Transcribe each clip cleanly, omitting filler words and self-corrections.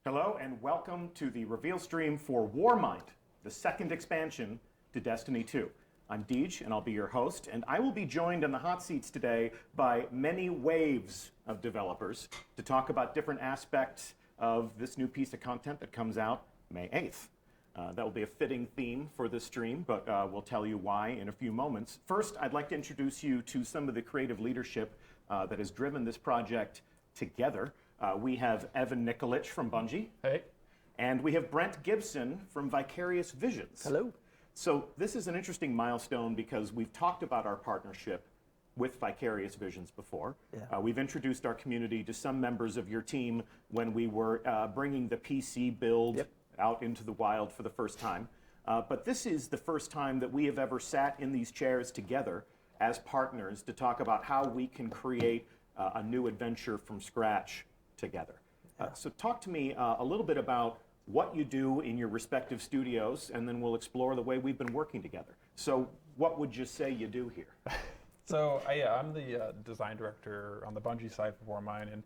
Hello and welcome to the reveal stream for Warmind, the second expansion to Destiny 2. I'm Deej and I'll be your host, and I will be joined in the hot seats today by many waves of developers to talk about different aspects of this new piece of content that comes out May 8th. That will be a fitting theme for this stream, but we'll tell you why in a few moments. First, I'd like to introduce you to some of the creative leadership that has driven this project together. We have Evan Nikolic from Bungie. Hey. And we have Brent Gibson from Vicarious Visions. Hello. So this is an interesting milestone because we've talked about our partnership with Vicarious Visions before. Yeah. We've introduced our community to some members of your team when we were bringing the PC build out into the wild for the first time. But this is the first time that we have ever sat in these chairs together as partners to talk about how we can create a new adventure from scratch together. So talk to me a little bit about what you do in your respective studios, and then we'll explore the way we've been working together. So what would you say you do here? So I'm the design director on the Bungie side for Warmind, and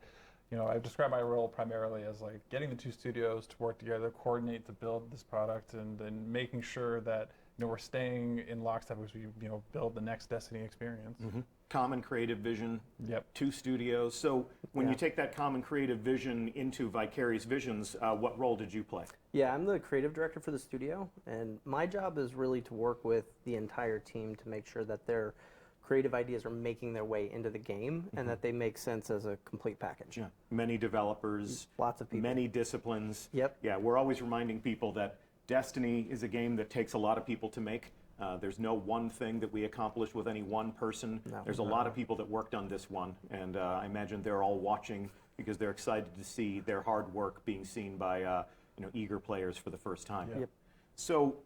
I've described my role primarily as like getting the two studios to work together, coordinate to build this product, and then making sure that we're staying in lockstep as we build the next Destiny experience. Mm-hmm. Common creative vision, Yep. Two studios. So when you take that common creative vision into Vicarious Visions, what role did you play? Yeah, I'm the creative director for the studio, and my job is really to work with the entire team to make sure that their creative ideas are making their way into the game and that they make sense as a complete package. Yeah. Many developers, Lots of people. many disciplines. Yep. Yeah, we're always reminding people that Destiny is a game that takes a lot of people to make. There's no one thing that we accomplish with any one person. No. There's a lot of people that worked on this one, and I imagine they're all watching because they're excited to see their hard work being seen by eager players for the first time. Yeah. Yep. So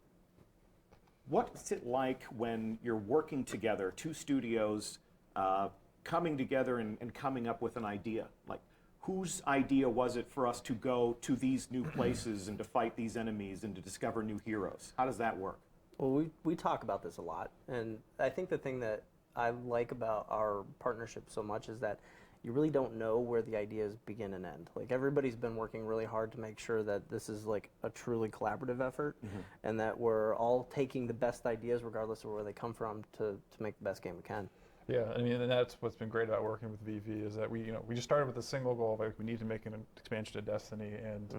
what's it like when you're working together, two studios coming together and coming up with an idea? Like, whose idea was it for us to go to these new places and to fight these enemies and to discover new heroes? How does that work? Well, we talk about this a lot, and I think the thing that I like about our partnership so much is that you really don't know where the ideas begin and end. Like, everybody's been working really hard to make sure that this is like a truly collaborative effort, and that we're all taking the best ideas regardless of where they come from to make the best game we can. Yeah, I mean, and that's what's been great about working with VV is that we just started with a single goal, like we need to make an expansion to Destiny, and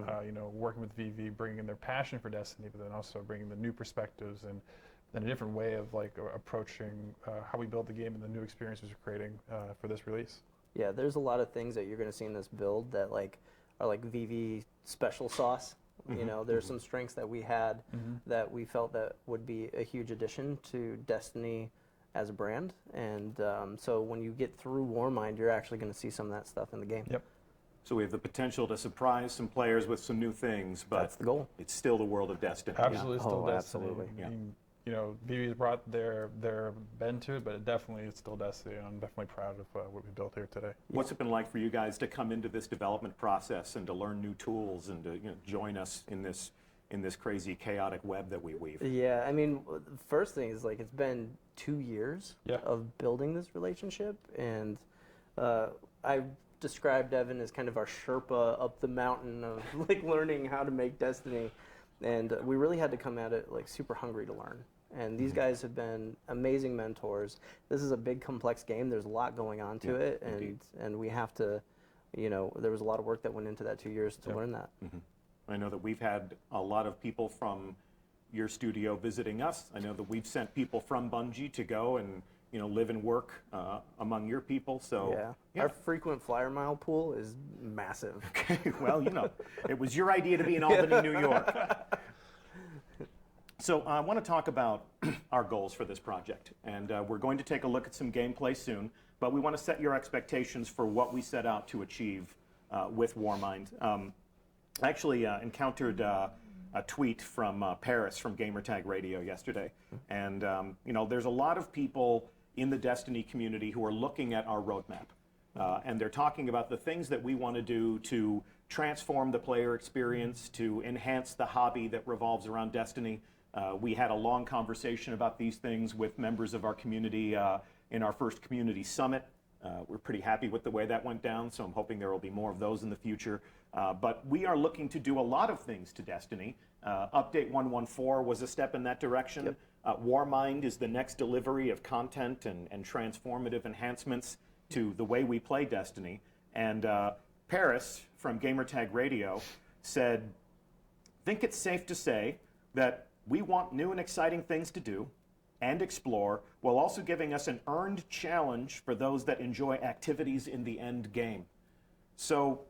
working with VV, bringing in their passion for Destiny, but then also bringing the new perspectives and then a different way of like approaching how we build the game and the new experiences we're creating for this release. Yeah, there's a lot of things that you're going to see in this build that are like VV special sauce. There's some strengths that we had that we felt that would be a huge addition to Destiny as a brand, and so when you get through Warmind, you're actually going to see some of that stuff in the game. Yep. So we have the potential to surprise some players with some new things, but That's the goal. it's still the world of Destiny. Absolutely, still Oh, Destiny. absolutely. I mean, VV's brought their bend to it, but it definitely is still Destiny, and I'm definitely proud of what we built here today. What's it been like for you guys to come into this development process and to learn new tools and to join us in this crazy chaotic web that we weave? Yeah, I mean, the first thing is like it's been 2 years of building this relationship, and I described Evan as kind of our Sherpa up the mountain of like learning how to make Destiny, and we really had to come at it like super hungry to learn. And these guys have been amazing mentors. This is a big, complex game. There's a lot going on to it, and we have to, there was a lot of work that went into that 2 years to learn that. I know that we've had a lot of people from your studio visiting us. I know that we've sent people from Bungie to go and live and work among your people. So Our frequent flyer mile pool is massive. Okay, well, it was your idea to be in Albany, New York. So I want to talk about our goals for this project, and we're going to take a look at some gameplay soon, but we want to set your expectations for what we set out to achieve with Warmind. I actually encountered a tweet from Paris from Gamertag Radio yesterday, and there's a lot of people in the Destiny community who are looking at our roadmap, and they're talking about the things that we want to do to transform the player experience, to enhance the hobby that revolves around Destiny. We had a long conversation about these things with members of our community in our first community summit We're pretty happy with the way that went down, so I'm hoping there will be more of those in the future. But we are looking to do a lot of things to Destiny. Update 114 was a step in that direction. Yep. Warmind is the next delivery of content and transformative enhancements to the way we play Destiny. And Paris from Gamertag Radio said, "Think it's safe to say that we want new and exciting things to do and explore, while also giving us an earned challenge for those that enjoy activities in the end game." So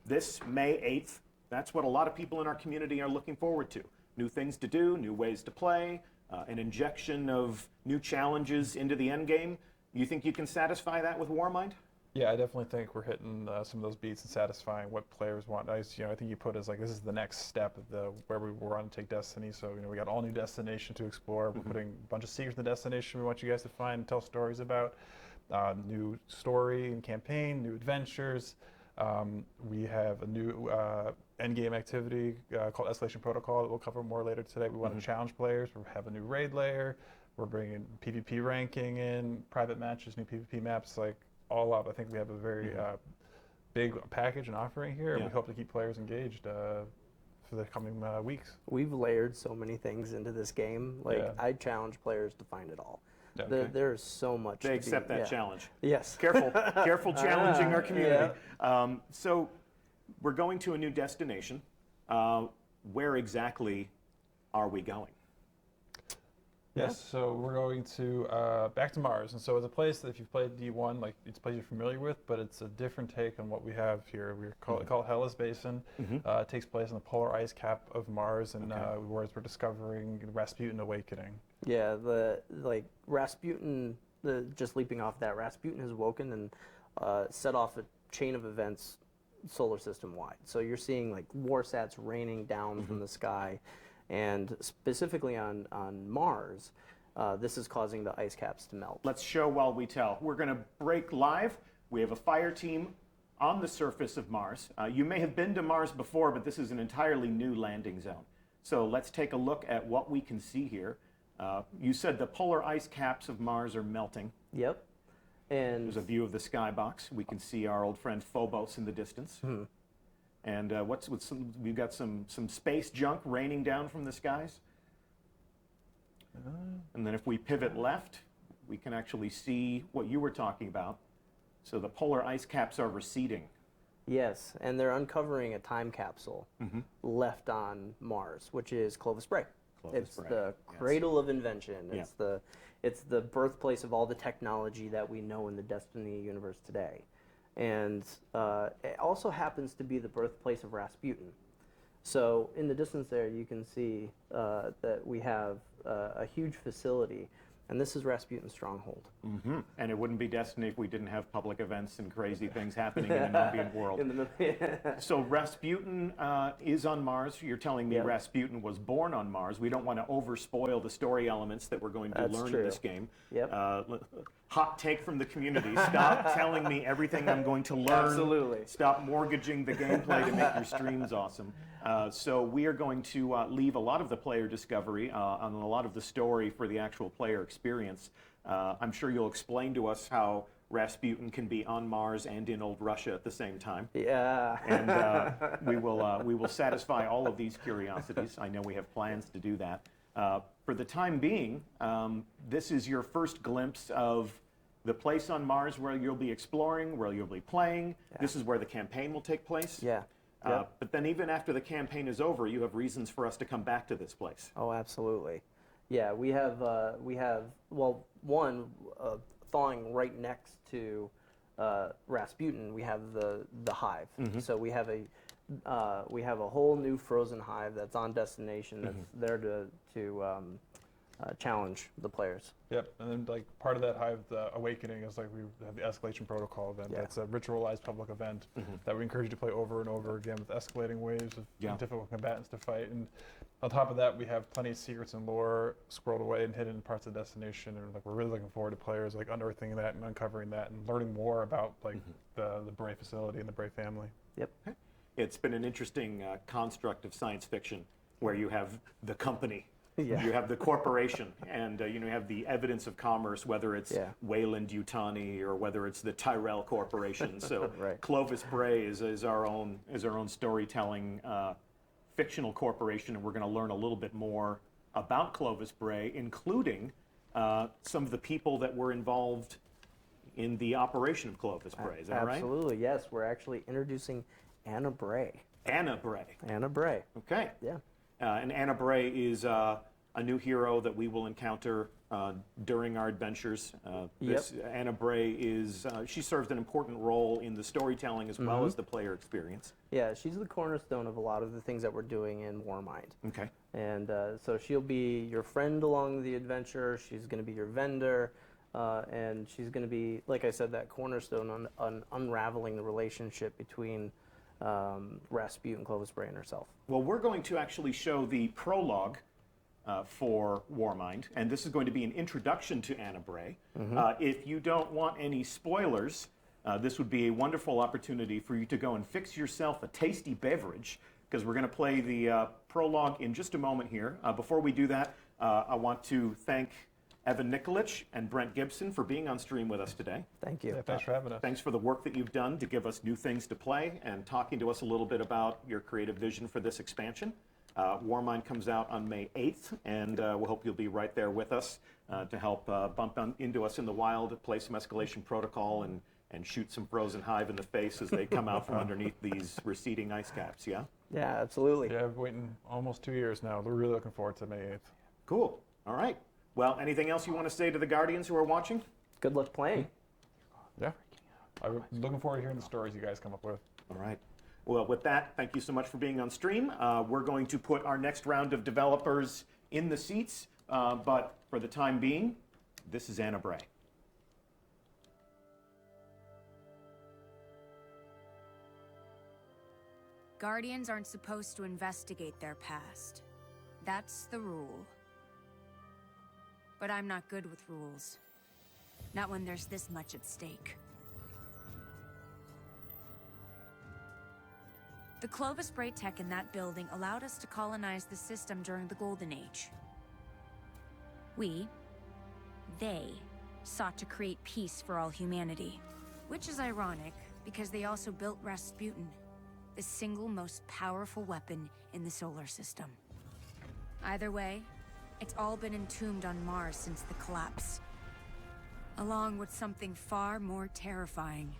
this May 8th, that's what a lot of people in our community are looking forward to. New things to do, new ways to play, an injection of new challenges into the end game. You think you can satisfy that with Warmind? Yeah, I definitely think we're hitting some of those beats and satisfying what players want. I think you put it as like this is the next step of where we want to take Destiny. So we got all new destination to explore. We're putting a bunch of secrets in the destination we want you guys to find and tell stories about. New story and campaign, new adventures. We have a new endgame activity called Escalation Protocol that we'll cover more later today. We want to challenge players. We have a new raid layer. We're bringing PvP ranking in, private matches, new PvP maps, like all up. I think we have a very big package and offering here, and we hope to keep players engaged for the coming weeks. We've layered so many things into this game. I challenge players to find it all. Okay. There's so much. They accept that challenge. Yes. Careful challenging our community. So we're going to a new destination. Where exactly are we going? Yes, so we're going to back to Mars, and so it's a place that if you've played D1, like it's a place you're familiar with, but it's a different take on what we have here. We call it Hellas Basin. It takes place in the polar ice cap of Mars, and whereas we're discovering Rasputin awakening. Yeah, Rasputin. Just leaping off that, Rasputin has woken and set off a chain of events, solar system wide. So you're seeing like warsats raining down from the sky. And specifically on Mars, this is causing the ice caps to melt. Let's show while we tell. We're going to break live. We have a fire team on the surface of Mars. You may have been to Mars before, but this is an entirely new landing zone. So let's take a look at what we can see here. You said the polar ice caps of Mars are melting. Yep. And there's a view of the skybox. We can see our old friend Phobos in the distance. And we've got some space junk raining down from the skies. And then if we pivot left, we can actually see what you were talking about. So the polar ice caps are receding. Yes, and they're uncovering a time capsule left on Mars, which is Clovis Bray. It's the cradle of invention. It's the birthplace of all the technology that we know in the Destiny universe today. And it also happens to be the birthplace of Rasputin. So in the distance there, you can see that we have a huge facility, and this is Rasputin's stronghold. And it wouldn't be Destiny if we didn't have public events and crazy things happening in an ambient world. So Rasputin is on Mars. You're telling me Rasputin was born on Mars. We don't want to overspoil the story elements that we're going to learn in this game. Hot take from the community. Stop telling me everything I'm going to learn. Absolutely. Stop mortgaging the gameplay to make your streams awesome. So we are going to leave a lot of the player discovery on a lot of the story for the actual player experience. I'm sure you'll explain to us how Rasputin can be on Mars and in old Russia at the same time. Yeah. And we will satisfy all of these curiosities. I know we have plans to do that. For the time being, this is your first glimpse of the place on Mars where you'll be exploring, where you'll be playing. This is where the campaign will take place. But then even after the campaign is over, you have reasons for us to come back to this place. Oh, absolutely. Yeah, we have thawing right next to Rasputin. We have the hive. So we have a whole new frozen hive that's on destination that's there to challenge the players. Yep, and then like part of that hive, the awakening, is like we have the escalation protocol event. That's a ritualized public event that we encourage you to play over and over again with escalating waves of difficult combatants to fight. And on top of that, we have plenty of secrets and lore squirreled away and hidden in parts of the destination. And like we're really looking forward to players like unearthing that and uncovering that and learning more about like the Bray facility and the Bray family. Yep. It's been an interesting construct of science fiction where you have the company Yeah. You have the corporation, and you have the evidence of commerce, whether it's Wayland Yutani or whether it's the Tyrell Corporation. So Right. Clovis Bray is our own storytelling fictional corporation, and we're going to learn a little bit more about Clovis Bray, including some of the people that were involved in the operation of Clovis Bray. Is that right? Absolutely, yes. We're actually introducing Anna Bray. Anna Bray. Anna Bray. Okay. Yeah. And Anna Bray is a new hero that we will encounter during our adventures. Anna Bray is, she serves an important role in the storytelling as well as the player experience. Yeah, she's the cornerstone of a lot of the things that we're doing in Warmind. Okay. And so she'll be your friend along the adventure. She's going to be your vendor. And she's going to be, like I said, that cornerstone on unraveling the relationship between Rasputin, Clovis Bray, and herself. Well, we're going to actually show the prologue for Warmind, and this is going to be an introduction to Anna Bray. If you don't want any spoilers, this would be a wonderful opportunity for you to go and fix yourself a tasty beverage, because we're going to play the prologue in just a moment here. Before we do that, I want to thank Evan Nikolic and Brent Gibson for being on stream with us today. Thank you. Yeah, thanks for having us. Thanks for the work that you've done to give us new things to play and talking to us a little bit about your creative vision for this expansion. Warmind comes out on May 8th, and we hope you'll be right there with us to help bump into us in the wild, play some escalation protocol, and shoot some frozen hive in the face as they come out from underneath these receding ice caps, yeah? Yeah, absolutely. Yeah, I've been waiting almost 2 years now. We're really looking forward to May 8th. Cool. All right. Well, anything else you want to say to the Guardians who are watching? Good luck playing. Yeah. I'm looking forward to hearing the stories you guys come up with. All right. Well, with that, thank you so much for being on stream. We're going to put our next round of developers in the seats, but for the time being, this is Anna Bray. Guardians aren't supposed to investigate their past. That's the rule. But I'm not good with rules. Not when there's this much at stake. The Clovis Bray tech in that building allowed us to colonize the system during the Golden Age. They, sought to create peace for all humanity. Which is ironic, because they also built Rasputin, the single most powerful weapon in the solar system. Either way, it's all been entombed on Mars since the collapse. Along with something far more terrifying.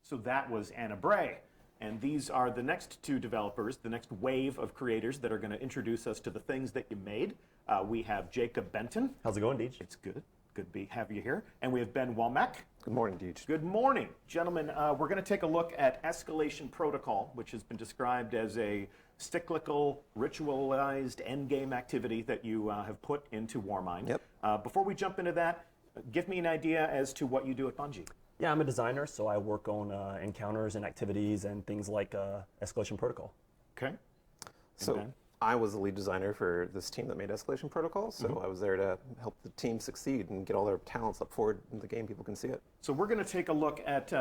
So that was Anna Bray. And these are the next two developers, the next wave of creators that are going to introduce us to the things that you made. We have Jacob Benton. How's it going, Deej? It's good. Good to have you here. And we have Ben Womack. Good morning, Deej. Good morning. Gentlemen, we're going to take a look at Escalation Protocol, which has been described as a cyclical, ritualized endgame activity that you have put into Warmind. Yep. Before we jump into that, give me an idea as to what you do at Bungie. Yeah, I'm a designer, so I work on encounters and activities and things like Escalation Protocol. Okay. So I was the lead designer for this team that made Escalation Protocol, so I was there to help the team succeed and get all their talents up forward in the game. People can see it. So we're going to take a look at,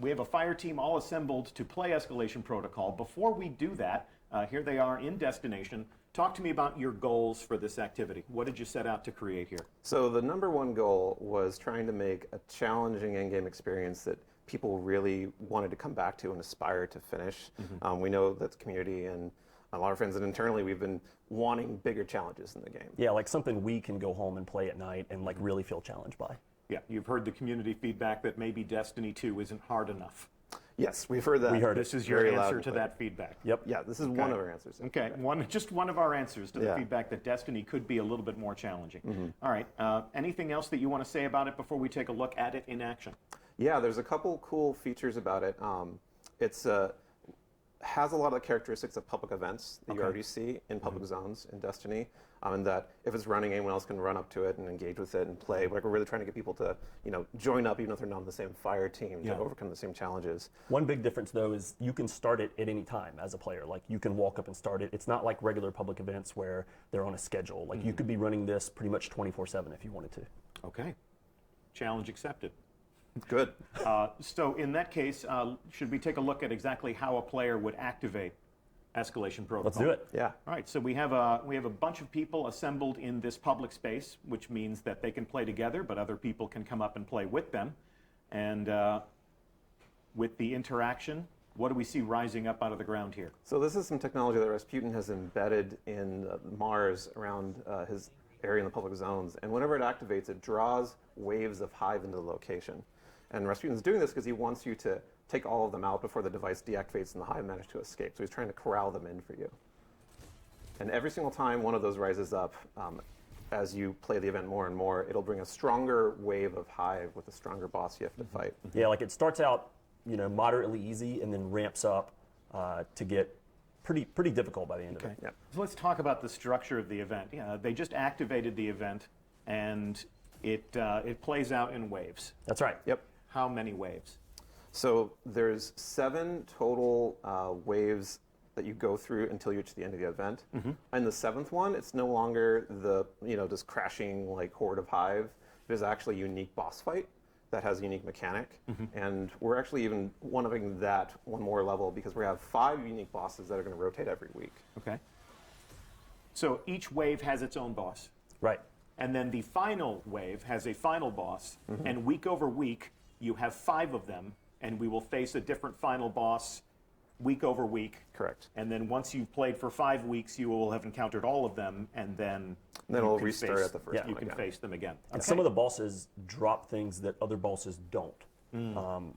we have a fire team all assembled to play Escalation Protocol. Before we do that, here they are in destination. Talk to me about your goals for this activity. What did you set out to create here? So the number one goal was trying to make a challenging endgame experience that people really wanted to come back to and aspire to finish. We know that the community and a lot of friends, and internally we've been wanting bigger challenges in the game. Yeah, like something we can go home and play at night and like really feel challenged by. Yeah, you've heard the community feedback that maybe Destiny 2 isn't hard enough. Yes, we've heard that. We heard This it. is your Very answer loud and to clear. that feedback. Yep. Yeah, this is one of our answers. Okay, just one of our answers to the Yeah. feedback that Destiny could be a little bit more challenging. All right, anything else that you want to say about it before we take a look at it in action? Yeah, there's a couple cool features about it. It's has a lot of the characteristics of public events that you already see in public zones in Destiny, and that if it's running, anyone else can run up to it and engage with it and play. Like, we're really trying to get people to, join up even if they're not on the same fire team to overcome the same challenges. One big difference, though, is you can start it at any time as a player. Like, you can walk up and start it. It's not like regular public events where they're on a schedule. Like, you could be running this pretty much 24/7 if you wanted to. Okay, challenge accepted. Good. So in that case, should we take a look at exactly how a player would activate Escalation Protocol? Let's do it. Yeah. All right, so we have a bunch of people assembled in this public space, which means that they can play together, but other people can come up and play with them. And with the interaction, what do we see rising up out of the ground here? So this is some technology that Rasputin has embedded in Mars around his area in the public zones. And whenever it activates, it draws waves of hive into the location. And Rasputin's doing this because he wants you to take all of them out before the device deactivates and the hive manage to escape. So he's trying to corral them in for you. And every single time one of those rises up, as you play the event more and more, it'll bring a stronger wave of hive with a stronger boss you have to fight. Yeah, like it starts out, moderately easy and then ramps up to get pretty difficult by the end of it. Yep. So let's talk about the structure of the event. Yeah, they just activated the event, and it plays out in waves. That's right. Yep. How many waves? So there's 7 total waves that you go through until you reach the end of the event. And the 7th one, it's no longer the just crashing like horde of hive. There's actually a unique boss fight that has a unique mechanic, and we're actually even one-upping that one more level because we have 5 unique bosses that are going to rotate every week. Okay. So each wave has its own boss. Right. And then the final wave has a final boss, and week over week, you have 5 of them, and we will face a different final boss week over week. Correct. And then once you've played for 5 weeks, you will have encountered all of them, and then It'll restart at the first Yeah. one you can again. face them again. And some of the bosses drop things that other bosses don't.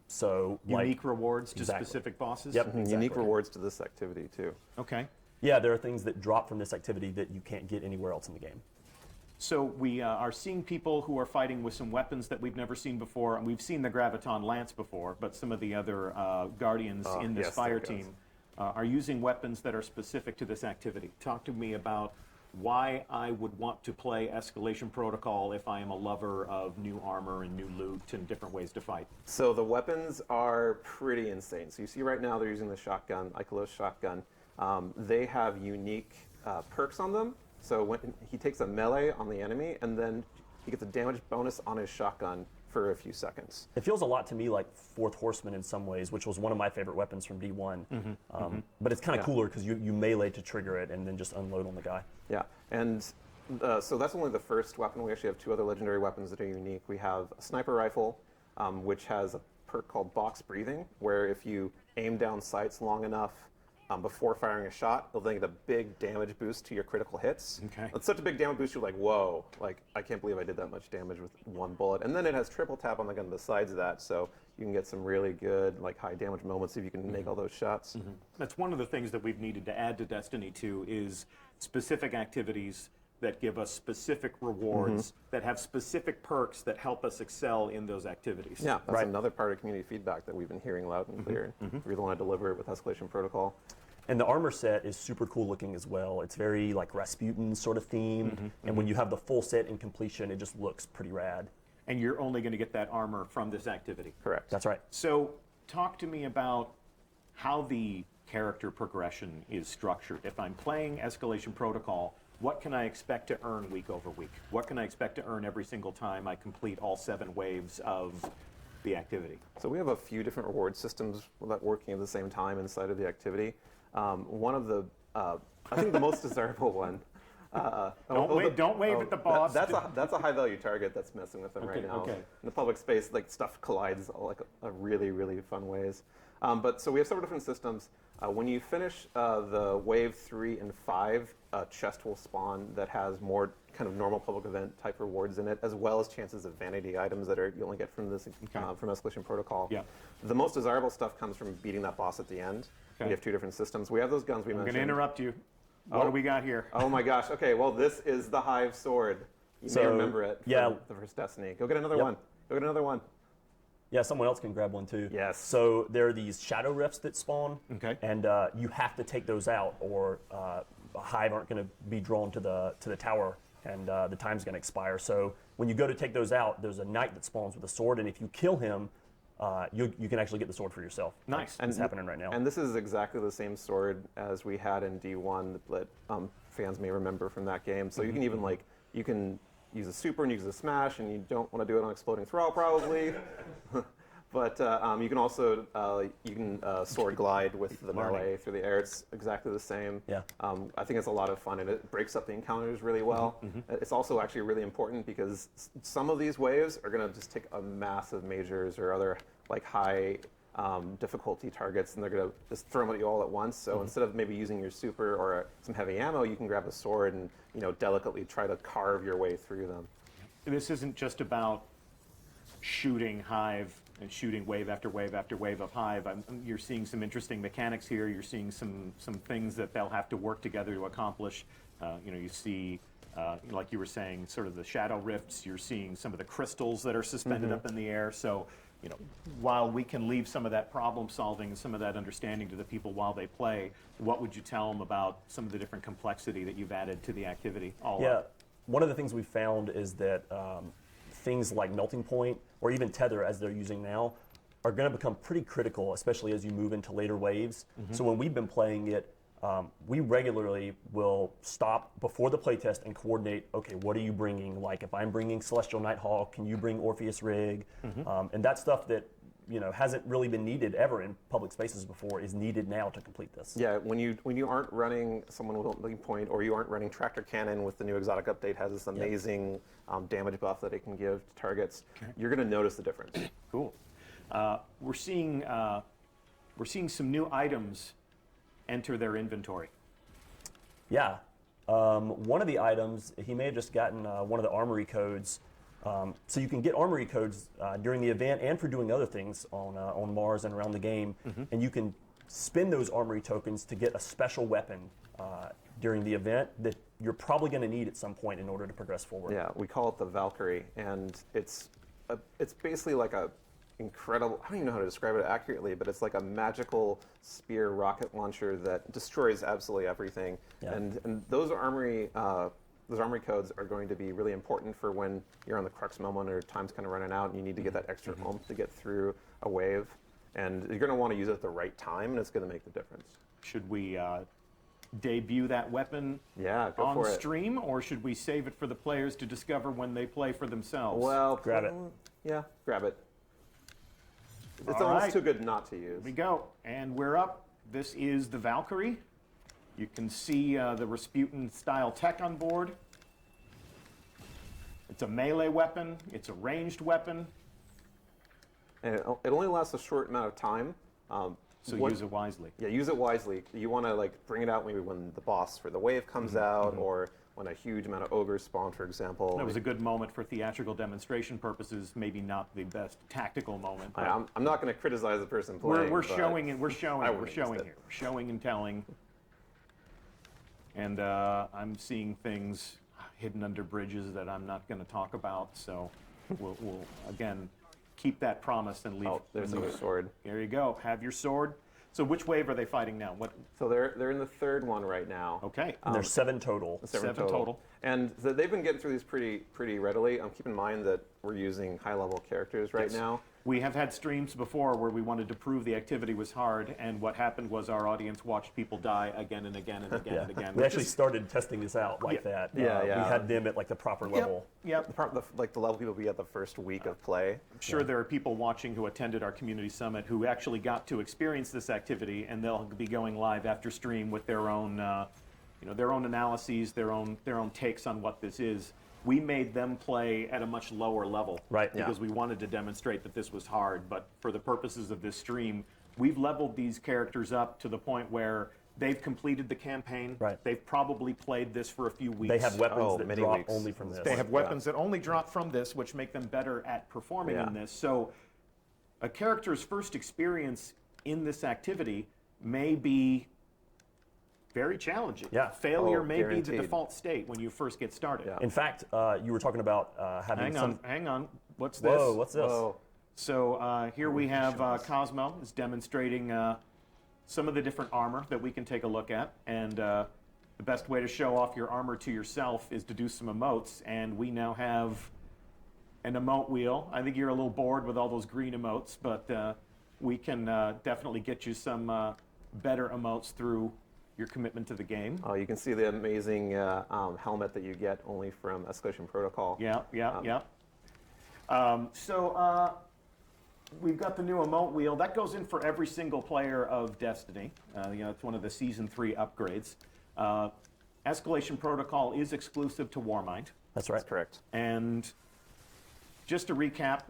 So Unique rewards to Exactly. specific bosses? Yep. Unique Exactly. rewards to this activity too. Okay. Yeah, there are things that drop from this activity that you can't get anywhere else in the game. So we are seeing people who are fighting with some weapons that we've never seen before. And we've seen the Graviton Lance before, but some of the other Guardians in this yes, fire there it goes. team are using weapons that are specific to this activity. Talk to me about why I would want to play Escalation Protocol if I am a lover of new armor and new loot and different ways to fight. So the weapons are pretty insane. So you see right now they're using the shotgun, Ikelos shotgun. They have unique perks on them. So when he takes a melee on the enemy, and then he gets a damage bonus on his shotgun for a few seconds. It feels a lot to me like Fourth Horseman in some ways, which was one of my favorite weapons from D1. But it's kind of cooler because you melee to trigger it and then just unload on the guy. Yeah, and so that's only the first weapon. We actually have 2 other legendary weapons that are unique. We have a sniper rifle, which has a perk called box breathing, where if you aim down sights long enough before firing a shot, it'll then get a big damage boost to your critical hits. Okay. It's such a big damage boost, you're like, whoa, like I can't believe I did that much damage with 1 bullet. And then it has triple tap on the gun besides that, so you can get some really good like high damage moments if you can make all those shots. That's one of the things that we've needed to add to Destiny 2 is specific activities that give us specific rewards, that have specific perks that help us excel in those activities. Yeah, that's Right. another part of community feedback that we've been hearing loud and clear. We really want to deliver it with Escalation Protocol. And the armor set is super cool looking as well. It's very like Rasputin sort of themed. And when you have the full set in completion, it just looks pretty rad. And you're only going to get that armor from this activity. Correct. That's right. So talk to me about how the character progression is structured. If I'm playing Escalation Protocol, what can I expect to earn week over week? What can I expect to earn every single time I complete all 7 waves of the activity? So we have a few different reward systems that working at the same time inside of the activity. One of the, I think the most desirable one Don't wave at the boss. That's a high value target that's messing with them right now. Okay. In the public space, like stuff collides like a really, really fun ways. But so we have several different systems. When you finish the wave 3 and 5, a chest will spawn that has more kind of normal public event type rewards in it, as well as chances of vanity items that you only get from this from Escalation Protocol. Yeah. The most desirable stuff comes from beating that boss at the end. Okay. We have 2 different systems. We have those guns we I'm mentioned. going to interrupt you. What do we got here? Oh my gosh. Okay, well, this is the Hive Sword. You may remember it from the first Destiny. Go get another one. Go get another one. Yeah, someone else can grab one too. Yes. So there are these shadow rifts that spawn, and you have to take those out, or Hive aren't going to be drawn to the tower, and the time's going to expire. So when you go to take those out, there's a knight that spawns with a sword, and if you kill him, you can actually get the sword for yourself. Nice. It's happening right now. And this is exactly the same sword as we had in D1 that fans may remember from that game. So you can even you can use a super and use a smash, and you don't want to do it on exploding thrall probably. But you can also sword glide with the melee through the air. It's exactly the same. Yeah. I think it's a lot of fun, and it breaks up the encounters really well. It's also actually really important because some of these waves are going to just take a massive majors or other high difficulty targets, and they're going to just throw them at you all at once. So instead of maybe using your super or some heavy ammo, you can grab a sword and delicately try to carve your way through them. This isn't just about shooting Hive and shooting wave after wave after wave of Hive. You're seeing some interesting mechanics here. You're seeing some things that they'll have to work together to accomplish. You see, like you were saying, sort of the shadow rifts. You're seeing some of the crystals that are suspended up in the air. So, while we can leave some of that problem solving and some of that understanding to the people while they play, what would you tell them about some of the different complexity that you've added to the activity? One of the things we've found is that things like melting point or even tether, as they're using now, are going to become pretty critical, especially as you move into later waves. So when we've been playing it, we regularly will stop before the playtest and coordinate, okay, what are you bringing? Like if I'm bringing Celestial Nighthawk, can you bring Orpheus Rig? And that stuff that hasn't really been needed ever in public spaces before is needed now to complete this. Yeah, when you aren't running someone with a melting point, or you aren't running Tractor Cannon with the new exotic update, has this amazing damage buff that it can give to targets, you're going to notice the difference. Cool. We're seeing some new items enter their inventory. Yeah. One of the items, he may have just gotten one of the armory codes. So you can get armory codes during the event and for doing other things on Mars and around the game. And you can spend those armory tokens to get a special weapon during the event that you're probably going to need at some point in order to progress forward. Yeah, we call it the Valkyrie, and it's basically like a incredible, I don't even know how to describe it accurately, but it's like a magical spear rocket launcher that destroys absolutely everything. Yeah. And those armory codes are going to be really important for when you're on the crux moment or time's kind of running out and you need to get that extra oomph to get through a wave. And you're going to want to use it at the right time, and it's going to make the difference. Should we debut that weapon on stream, or should we save it for the players to discover when they play for themselves? Well, grab it. Yeah, grab it. It's All almost right. too good not to use. Here we go, and we're up. This is the Valkyrie. You can see the Rasputin style tech on board. It's a melee weapon. It's a ranged weapon. And it only lasts a short amount of time. So use it wisely. Yeah, use it wisely. You want to bring it out maybe when the boss for the wave comes out, or when a huge amount of ogres spawn, for example. That was a good moment for theatrical demonstration purposes. Maybe not the best tactical moment. But I'm not going to criticize the person playing. we're showing and I wouldn't use it. here. We're showing and telling. And I'm seeing things hidden under bridges that I'm not going to talk about. So we'll again keep that promise and leave. Oh, there's your sword. There you go. Have your sword. So which wave are they fighting now? What? So they're in the third one right now. Okay. And there's 7 total. Seven total. And they've been getting through these pretty readily. Keep in mind that we're using high-level characters right now. We have had streams before where we wanted to prove the activity was hard, and what happened was our audience watched people die again and again and again and again. We actually started testing this out like that. Yeah. We had them at the proper level. Yep. The level people be at the first week of play. I'm sure there are people watching who attended our community summit who actually got to experience this activity, and they'll be going live after stream with their own their own analyses, their own takes on what this is. We made them play at a much lower level, Right. Because we wanted to demonstrate that this was hard. But for the purposes of this stream, we've leveled these characters up to the point where they've completed the campaign. Right. They've probably played this for a few weeks. They have weapons that many drop weeks. only from this. They have weapons that only drop from this, which make them better at performing in this. So a character's first experience in this activity may be very challenging. Yeah. Failure may be the guaranteed. default state when you first get started. Yeah. In fact, you were talking about having Hang on. What's this? Whoa, what's this? Whoa. So here we have Cosmo is demonstrating some of the different armor that we can take a look at. And the best way to show off your armor to yourself is to do some emotes. And we now have an emote wheel. I think you're a little bored with all those green emotes, but we can definitely get you some better emotes through your commitment to the game. Oh, you can see the amazing helmet that you get only from Escalation Protocol. Yeah. We've got the new emote wheel. That goes in for every single player of Destiny. It's one of the Season 3 upgrades. Escalation Protocol is exclusive to Warmind. That's right. That's correct. And just to recap,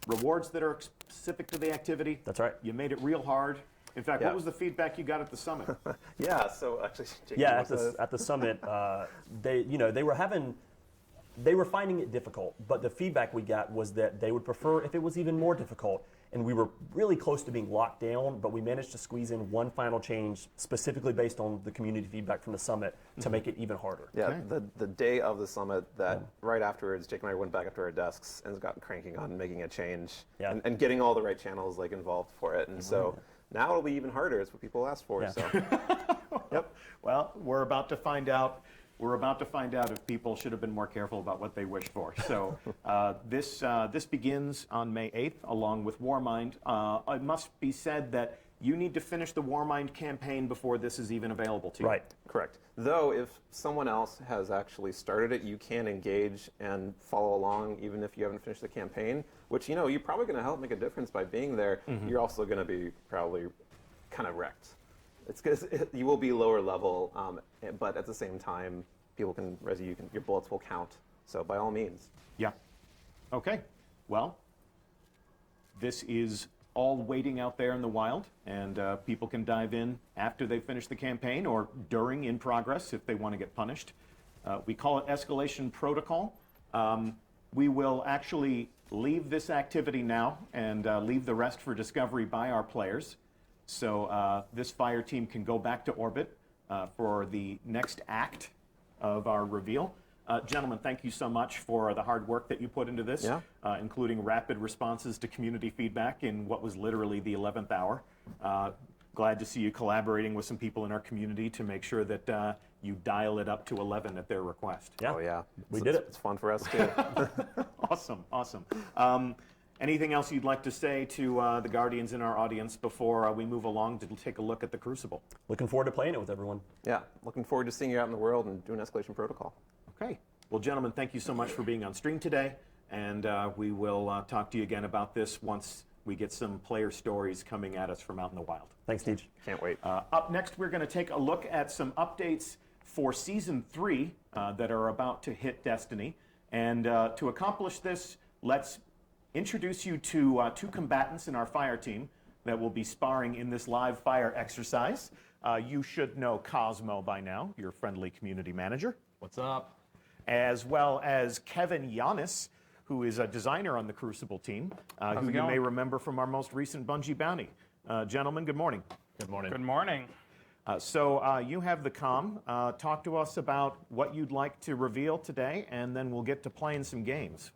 rewards that are specific to the activity. That's right. You made it real hard. In fact, Yeah. what was the feedback you got at the summit? Yeah, so actually, Jake, Yeah, you at want to- the summit, they were finding it difficult, but the feedback we got was that they would prefer if it was even more difficult. And we were really close to being locked down, but we managed to squeeze in one final change specifically based on the community feedback from the summit to make it even harder. Yeah, Okay. the day of the summit, that right afterwards, Jake and I went back up to our desks and got cranking on making a change Yeah. and getting all the right channels involved for it. And so now it'll be even harder. It's what people asked for. Yeah. So Yep. Well, we're about to find out. We're about to find out if people should have been more careful about what they wish for. So this begins on May 8th, along with Warmind. It must be said that you need to finish the Warmind campaign before this is even available to you. Right. correct. Though if someone else has actually started it, you can engage and follow along even if you haven't finished the campaign, which you're probably going to help make a difference by being there. Mm-hmm. You're also going to be probably kind of wrecked. It's because you will be lower level, but at the same time, people can res you. Your bullets will count. So by all means. Yeah. Okay. Well, this is all waiting out there in the wild, and people can dive in after they finish the campaign or during, in progress, if they want to get punished. We call it Escalation Protocol. We will actually leave this activity now and leave the rest for discovery by our players. So this fire team can go back to orbit for the next act of our reveal. Gentlemen, thank you so much for the hard work that you put into this, including rapid responses to community feedback in what was literally the 11th hour. Glad to see you collaborating with some people in our community to make sure that you dial it up to 11 at their request. Yeah. Oh yeah, We did it. It's fun for us too. Awesome, awesome. Anything else you'd like to say to the Guardians in our audience before we move along to take a look at the Crucible? Looking forward to playing it with everyone. Yeah, looking forward to seeing you out in the world and doing Escalation Protocol. Okay. Well, gentlemen, thank you so much for being on stream today, and we will talk to you again about this once we get some player stories coming at us from out in the wild. Thanks, Deej. Can't wait. Up next, we're going to take a look at some updates for Season 3 that are about to hit Destiny. And to accomplish this, let's introduce you to two combatants in our fire team that will be sparring in this live fire exercise. You should know Cosmo by now, your friendly community manager. What's up? As well as Kevin Yanis, who is a designer on the Crucible team, who you may remember from our most recent Bungie bounty. Gentlemen, good morning. Good morning. Good morning. So you have the comm. Talk to us about what you'd like to reveal today, and then we'll get to playing some games.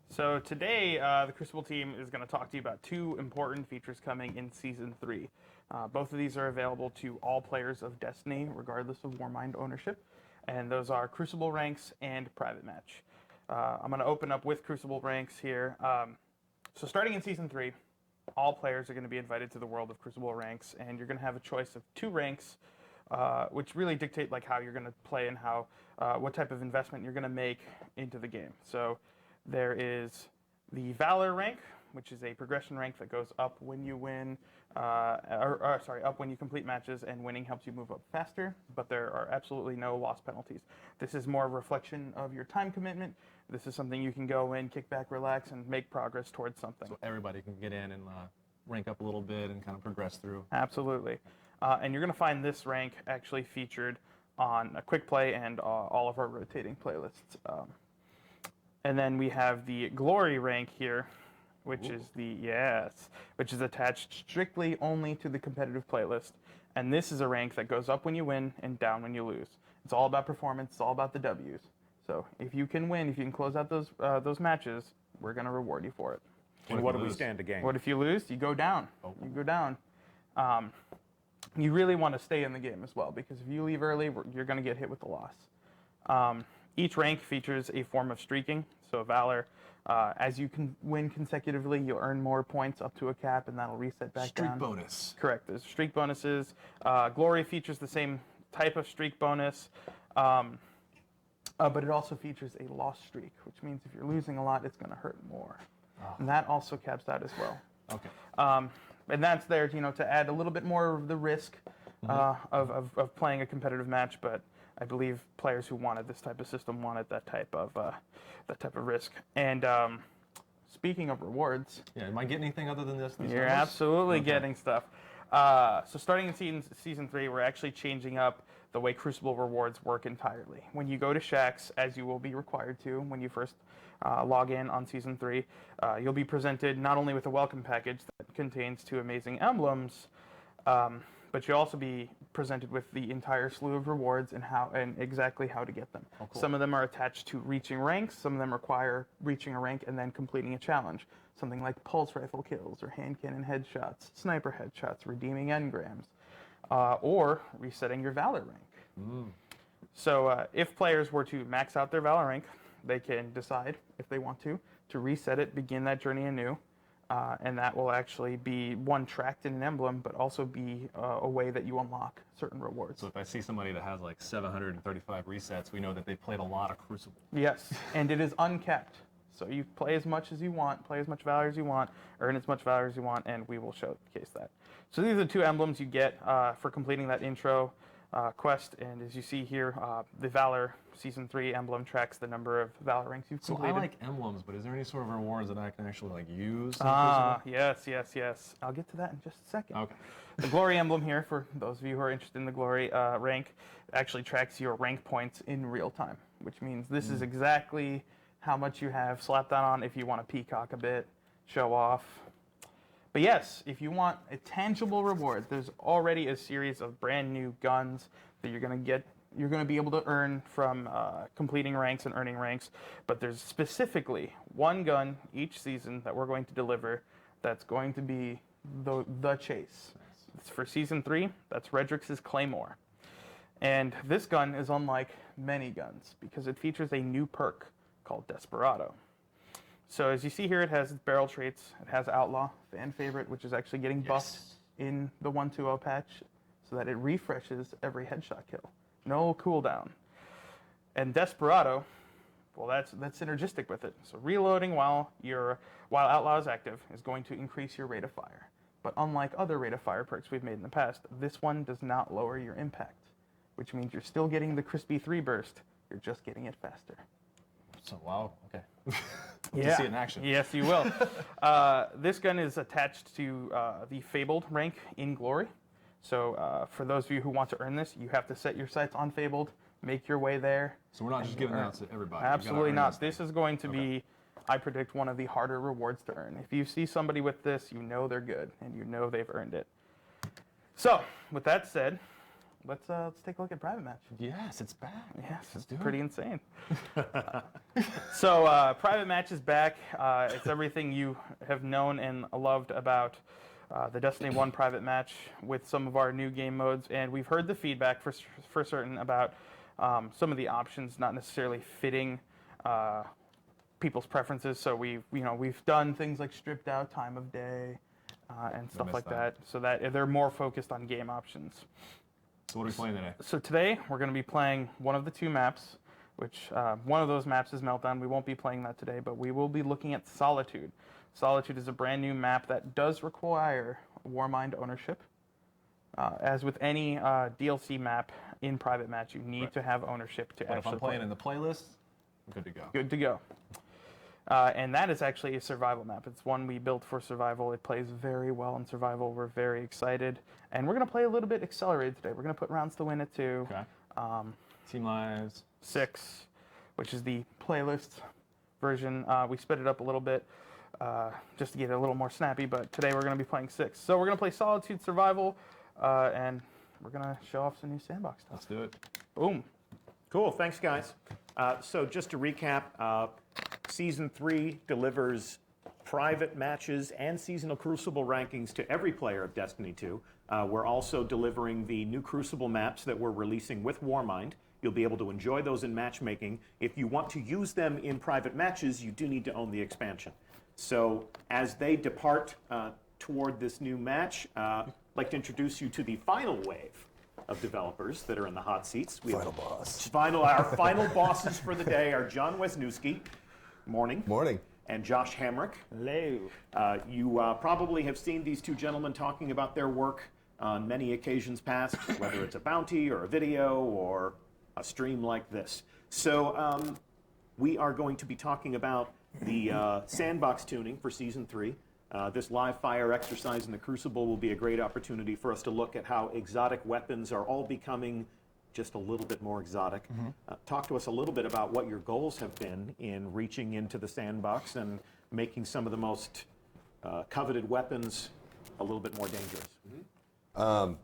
So today, the Crucible team is going to talk to you about two important features coming in Season 3. Both of these are available to all players of Destiny, regardless of Warmind ownership, and those are Crucible Ranks and Private Match. I'm going to open up with Crucible Ranks here. So starting in Season 3, all players are going to be invited to the world of Crucible Ranks, and you're going to have a choice of 2 ranks, which really dictate like how you're going to play and how what type of investment you're going to make into the game. So there is the Valor rank, which is a progression rank that goes up when you win, up when you complete matches, and winning helps you move up faster, but there are absolutely no loss penalties. This is more a reflection of your time commitment. This is something you can go in, kick back, relax, and make progress towards something. So everybody can get in and rank up a little bit and kind of progress through. Absolutely. And you're going to find this rank actually featured on a quick play and all of our rotating playlists. And then we have the glory rank here, which is attached strictly only to the competitive playlist. And this is a rank that goes up when you win and down when you lose. It's all about performance. It's all about the W's. So if you can win, if you can close out those matches, we're going to reward you for it. And what do we stand to gain? What if you lose? You go down. You go down. You really want to stay in the game as well, because if you leave early, you're going to get hit with the loss. Each rank features a form of streaking. So Valor, as you can win consecutively, you'll earn more points up to a cap, and that'll reset back down. Streak bonus. Correct. There's streak bonuses. Glory features the same type of streak bonus, but it also features a loss streak, which means if you're losing a lot, it's going to hurt more. And that also caps out as well. Okay. And that's there, to add a little bit more of the risk of playing a competitive match. But I believe players who wanted this type of system wanted that type of risk. And speaking of rewards, Yeah. Am I getting anything other than this? you're absolutely getting stuff. So starting in season 3, we're actually changing up the way Crucible rewards work entirely. When you go to Shaxx, as you will be required to when you first log in on season 3, you'll be presented not only with a welcome package that contains 2 amazing emblems, but you'll also be presented with the entire slew of rewards and exactly how to get them. Oh, cool. Some of them are attached to reaching ranks. Some of them require reaching a rank and then completing a challenge. Something like pulse rifle kills or hand cannon headshots, sniper headshots, redeeming engrams, or resetting your Valor rank. So if players were to max out their Valor rank, they can decide, if they want to reset it, begin that journey anew. And that will actually be one tracked in an emblem, but also be a way that you unlock certain rewards. So if I see somebody that has like 735 resets, we know that they played a lot of Crucible. Yes, and it is uncapped. So you play as much as you want, play as much Valor as you want, earn as much Valor as you want, and we will showcase that. So these are the 2 emblems you get for completing that intro quest. And as you see here, the Valor Season 3 emblem tracks the number of Valor ranks you've So completed. I like emblems, but is there any sort of rewards that I can actually like use? in Crucible? Yes. I'll get to that in just a second. Okay. The Glory emblem here, for those of you who are interested in the Glory rank, actually tracks your rank points in real time, which means this is exactly how much you have. Slap that on if you want to peacock a bit, show off. But yes, if you want a tangible reward, there's already a series of brand new guns that you're going to get. You're going to be able to earn from completing ranks and earning ranks. But there's specifically one gun each season that we're going to deliver that's going to be the chase. It's for Season 3. That's Redrix's Claymore. And this gun is unlike many guns because it features a new perk called Desperado. So as you see here, it has barrel traits. It has Outlaw, fan favorite, which is actually getting buffed in the 1.2.0 patch so that it refreshes every headshot kill. No cooldown. And Desperado, well, that's synergistic with it. So reloading while Outlaw is active is going to increase your rate of fire. But unlike other rate of fire perks we've made in the past, this one does not lower your impact, which means you're still getting the crispy 3 burst. You're just getting it faster. So wow. Okay. To see it in action. Yes, you will. This gun is attached to the Fabled rank in Glory. So for those of you who want to earn this, you have to set your sights on Fabled, make your way there. So we're not just giving that to everybody. Absolutely not. This is going to be, I predict, one of the harder rewards to earn. If you see somebody with this, you know they're good, and you know they've earned it. So with that said, let's take a look at Private Match. Yes, it's back. Yes, it's pretty insane. So Private Match is back. It's everything you have known and loved about the Destiny 1 Private Match with some of our new game modes, and we've heard the feedback for certain about some of the options not necessarily fitting people's preferences. So we've done things like stripped out time of day and stuff like that, so that they're more focused on game options. So what are we playing today? So today we're going to be playing one of the 2 maps which one of those maps is Meltdown. We won't be playing that today, but we will be looking at Solitude. Solitude is a brand new map that does require Warmind ownership. As with any DLC map in private match, you need to have ownership to But actually if I'm playing in the playlist, I'm good to go. Good to go. And that is actually a survival map. It's one we built for survival. It plays very well in survival. We're very excited. And we're going to play a little bit accelerated today. We're going to put rounds to win at 2. Okay. Team lives. 6, which is the playlist version. We sped it up a little bit just to get it a little more snappy, but today we're going to be playing 6. So we're going to play Solitude Survival, and we're going to show off some new sandbox stuff. Let's do it. Boom. Cool, thanks guys. So just to recap, Season 3 delivers private matches and seasonal Crucible rankings to every player of Destiny 2. We're also delivering the new Crucible maps that we're releasing with Warmind. You'll be able to enjoy those in matchmaking. If you want to use them in private matches, you do need to own the expansion. So as they depart toward this new match, I'd like to introduce you to the final wave of developers that are in the hot seats. Final boss. Our final bosses for the day are John Wisniewski, morning. Morning. And Josh Hamrick. Hello. You probably have seen these two gentlemen talking about their work on many occasions past, whether it's a bounty or a video or a stream like this. So we are going to be talking about the sandbox tuning for Season 3. This live fire exercise in the Crucible will be a great opportunity for us to look at how exotic weapons are all becoming just a little bit more exotic. Talk to us a little bit about what your goals have been in reaching into the sandbox and making some of the most coveted weapons a little bit more dangerous.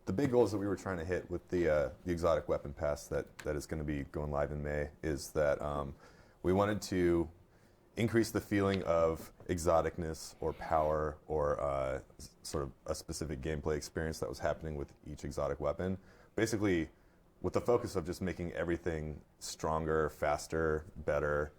The big goals that we were trying to hit with the exotic weapon pass that is going to be going live in May is that we wanted to increase the feeling of exoticness or power or sort of a specific gameplay experience that was happening with each exotic weapon. Basically, with the focus of just making everything stronger, faster, better,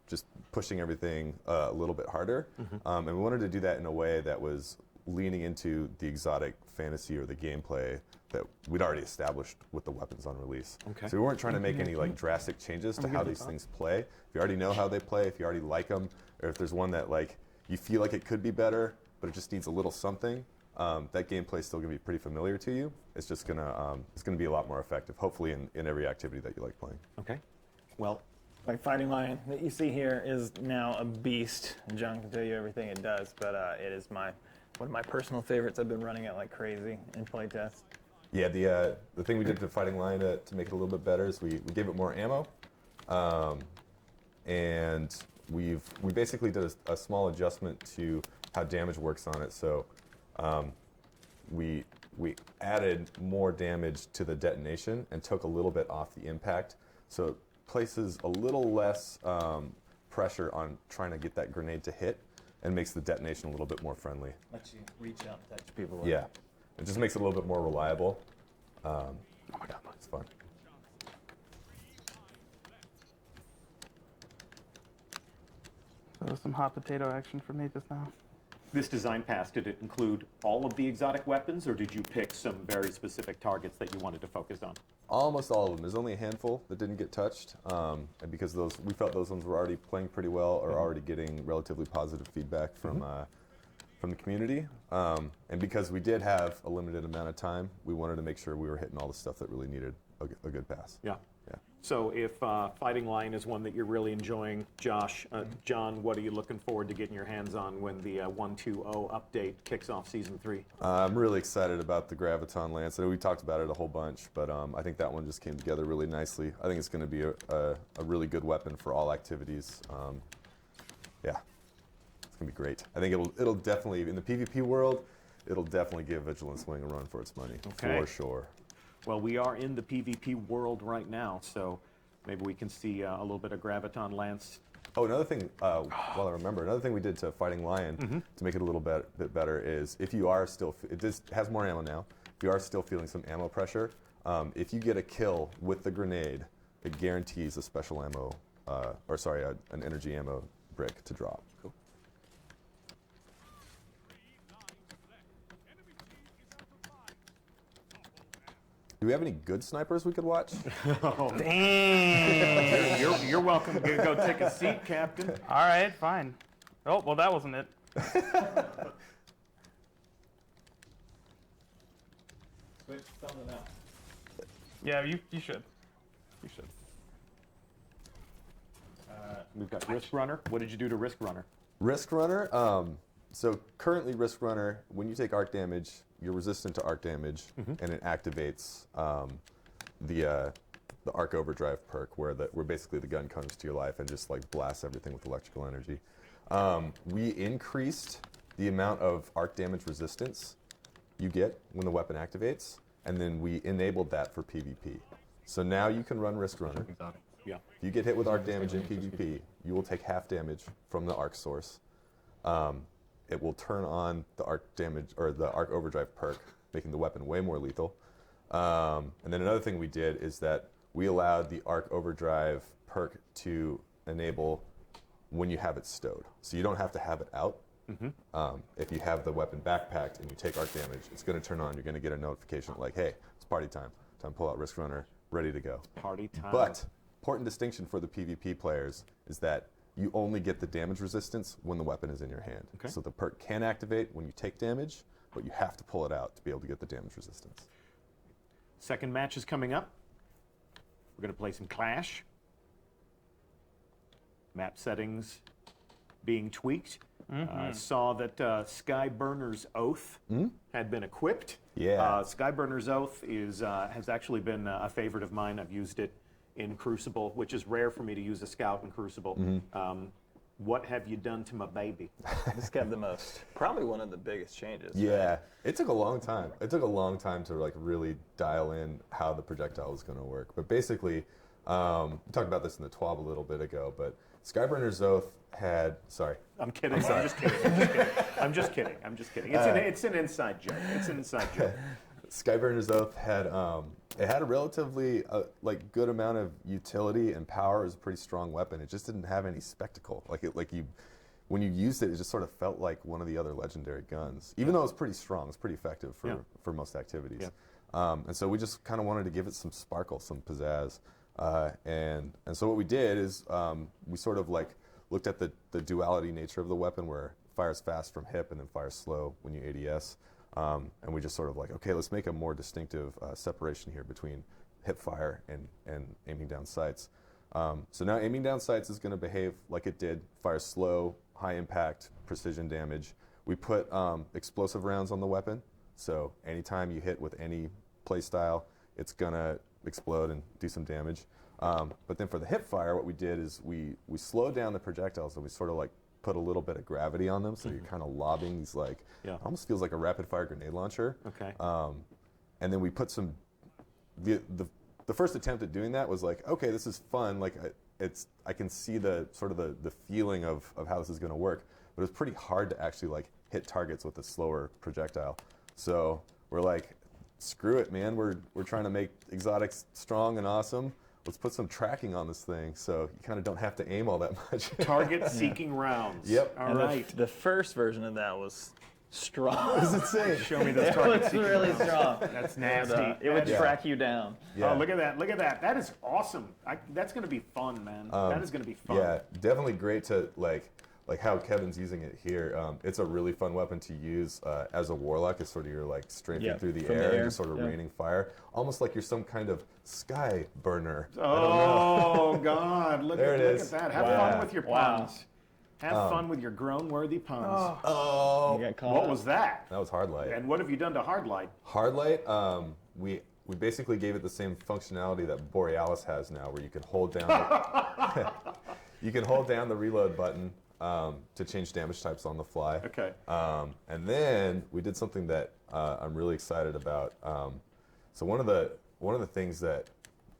just pushing everything a little bit harder. And we wanted to do that in a way that was leaning into the exotic fantasy or the gameplay that we'd already established with the weapons on release. Okay. So we weren't trying to make any like drastic changes to how these things play. If you already know how they play, if you already like them, or if there's one that like you feel like it could be better, but it just needs a little something, that gameplay is still going to be pretty familiar to you. It's just gonna be a lot more effective, hopefully in every activity that you like playing. Okay. Well, Like Fighting Lion that you see here is now a beast. John can tell you everything it does, but it is one of my personal favorites. I've been running it like crazy in playtest. Yeah, the thing we did to Fighting Lion to make it a little bit better is we gave it more ammo, and we basically did a small adjustment to how damage works on it. So we added more damage to the detonation and took a little bit off the impact. So it places a little less pressure on trying to get that grenade to hit and makes the detonation a little bit more friendly. Lets you reach out and touch people. Yeah, it just makes it a little bit more reliable. Oh my God, it's fun. So that was some hot potato action from me just now. this design pass, did it include all of the exotic weapons, or did you pick some very specific targets that you wanted to focus on? Almost all of them. There's only a handful that didn't get touched, and because we felt those ones were already playing pretty well, or already getting relatively positive feedback from the community. And because we did have a limited amount of time, we wanted to make sure we were hitting all the stuff that really needed a good pass. Yeah. So if Fighting Lion is one that you're really enjoying, Josh, John, what are you looking forward to getting your hands on when the 1.2.0 update kicks off Season 3? I'm really excited about the Graviton Lance. I know we talked about it a whole bunch, but I think that one just came together really nicely. I think it's going to be a really good weapon for all activities. Yeah, it's going to be great. I think it'll definitely, in the PvP world, it'll definitely give Vigilance Wing a run for its money, for sure. Well, we are in the PvP world right now, so maybe we can see a little bit of Graviton Lance. Oh, another thing, while I remember, another thing we did to Fighting Lion to make it a little bit better is if you are still, it just has more ammo now, if you are still feeling some ammo pressure, if you get a kill with the grenade, it guarantees a special ammo, an energy ammo brick to drop. Cool. Do we have any good snipers we could watch? Dang. You're welcome to go take a seat, Captain. All right, fine. Oh, well, that wasn't it. Switch something out. Yeah, you should. You should. We've got Risk Runner. What did you do to Risk Runner? Risk Runner. So currently, Risk Runner, when you take arc damage, you're resistant to arc damage, and it activates the arc overdrive perk, where basically the gun comes to your life and just like blasts everything with electrical energy. We increased the amount of arc damage resistance you get when the weapon activates, and then we enabled that for PvP. So now you can run Risk Runner. Yeah. If you get hit with arc damage in PvP, you will take half damage from the arc source. It will turn on the arc damage or the arc overdrive perk, making the weapon way more lethal. And then another thing we did is that we allowed the arc overdrive perk to enable when you have it stowed. So you don't have to have it out. If you have the weapon backpacked and you take arc damage, it's going to turn on. You're going to get a notification like, hey, it's party time. Time to pull out Risk Runner, ready to go. Party time. But important distinction for the PvP players is that you only get the damage resistance when the weapon is in your hand. Okay. So the perk can activate when you take damage, but you have to pull it out to be able to get the damage resistance. Second match is coming up. We're going to play some Clash. Map settings being tweaked. Saw that Skyburner's Oath had been equipped. Yeah. Skyburner's Oath has actually been a favorite of mine. I've used it in Crucible, which is rare for me to use a scout in Crucible. What have you done to my baby? This got the most, probably one of the biggest changes. Yeah, it took a long time. It took a long time to like really dial in how the projectile is going to work. But basically, we talked about this in the TWAB a little bit ago, but Skyburner's Oath had, sorry. I'm kidding. I'm just kidding. I'm just kidding. I'm just kidding. It's an inside joke. It's an inside joke. Skyburner's Oath had it had a relatively like good amount of utility and power. It was a pretty strong weapon. It just didn't have any spectacle. When you used it, it just sort of felt like one of the other legendary guns. Even though it was pretty strong, it's pretty effective for most activities. Yeah. And so we just kind of wanted to give it some sparkle, some pizzazz. And so what we did is we sort of like looked at the duality nature of the weapon, where it fires fast from hip and then fires slow when you ADS. And we just sort of like, okay, let's make a more distinctive separation here between hip fire and aiming down sights. So now aiming down sights is going to behave like it did, fire slow, high impact, precision damage. We put explosive rounds on the weapon, so anytime you hit with any play style, it's going to explode and do some damage. But then for the hip fire, what we did is we slowed down the projectiles, and we sort of like put a little bit of gravity on them, so you're kind of lobbing these like, almost feels like a rapid fire grenade launcher. Okay. And then we put some, the first attempt at doing that was like, okay, this is fun. Like I can see the sort of the feeling of how this is going to work, but it was pretty hard to actually like hit targets with a slower projectile. So we're like, screw it, man. We're trying to make exotics strong and awesome. Let's put some tracking on this thing, so you kind of don't have to aim all that much. Target seeking rounds. Yep. All And right. the first version of that was strong. It was insane. Show me those It target was seeking really rounds. strong. That's And, nasty. it would Yeah. track you down. Yeah. Oh, look at that. Look at that. That is awesome. That's going to be fun, man. That is going to be fun. Yeah, definitely great to like how Kevin's using it here. It's a really fun weapon to use as a warlock. It's sort of you're like strafing through the from the air, and air, just sort of raining fire, almost like you're some kind of sky burner. Oh, God. Look There at it is. that. Have Wow. fun with your Wow. puns. Have fun with your groan-worthy puns. Oh, You got caught What up. was that? that was Hardlight. And what have you done to Hardlight? Hardlight, we basically gave it the same functionality that Borealis has now, where you can hold down you can hold down the reload button to change damage types on the fly. Okay. And then we did something that I'm really excited about. So one of the things that